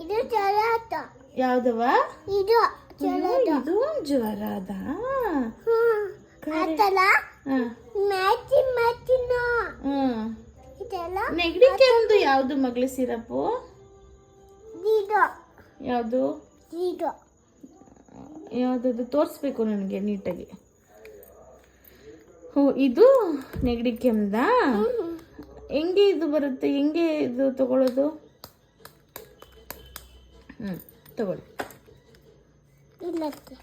ಇದು ಜ್ವರದ. ಯಾವ್ದವ? ಇದು ಅಯ್ಯೋ, ಇದು ಜ್ವರದ. ಆತಲ್ಲ ಮ್ಯಾಚಿನ ಇದೆಲ್ಲ ನೆಗಡಿ ಕೆಮ್ಮು ಯಾವ್ದು ಮಗ್ಳಿ ಸಿರಪ್ಪು? ಇದು ಯಾವ್ದು? ಇದು ಯಾವ್ದದು ತೋರಿಸ್ಬೇಕು ನನಗೆ ನೀಟಾಗಿ. ಓ, ಇದು ನೆಗಡಿ ಕೆಮ್ಮದ. ಹೆಂಗೆ ಇದು ಬರುತ್ತೆ? ಹೆಂಗೆ ಇದು ತಗೊಳ್ಳೋದು? ತಗೊಳ್ಳಿ. ಇಲ್ಲಕ್ಕೆ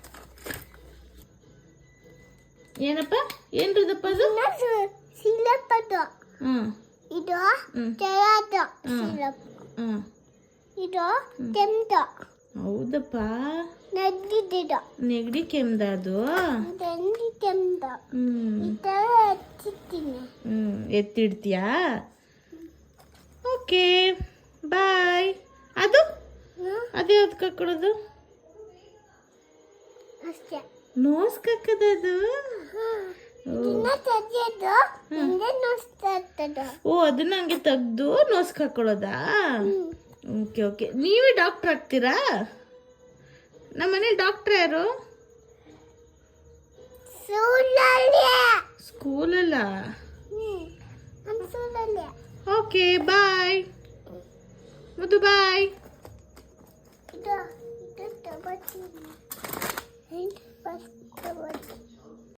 ಏನಪ್ಪ? ಏನ್ರದಪ್ಪ ಅದು? ಸಿರಪ್ ಅದು. ಇದು ಜ್ವರದ ಸಿರಪ್. ಇದು ಕೆಮ್ಮು. ಹೌದಪ್ಪ, ನೆಗಡಿದು. ನೆಗಡಿ ಕೆಮ್ಮದ ಅದು. ನೆಗಡಿ ಕೆಮ್ಮು. ಈ ಥರ ಹಚ್ಚಿದ್ದೀನಿ. ಎತ್ತಿಡ್ತೀಯಾ? ಓಕೆ, ಬಾಯ್. ಅದು ಅದೇ ಯಾವ್ದು ಕಕ್ಕಡೋದು? ಅಷ್ಟೇ. ನೋಸ್ ಕಕ್ಕದದು. ಇದನ್ನ ತೆಗೆದು ಹಿಂದೆ ನೋಸ್ತಾ ಇರ್ತದ. ಓ, ಅದನ್ನ ಹಂಗೆ ತೆಗ್ದು ನೋಸ್ ಹಾಕೊಳ್ಳೋದಾ? Okay okay. ನೀವೇ ಡಾಕ್ಟರ್ ಆಗ್ತೀರಾ? ನಮ್ಮ ಮನೇಲಿ ಡಾಕ್ಟರ್ ಯಾರು? ಸ್ಕೂಲಲ್ಲ? Okay, bye. ಮುದ್ದು ಬಾಯ್. ಇದು ತಗೋತೀನಿ.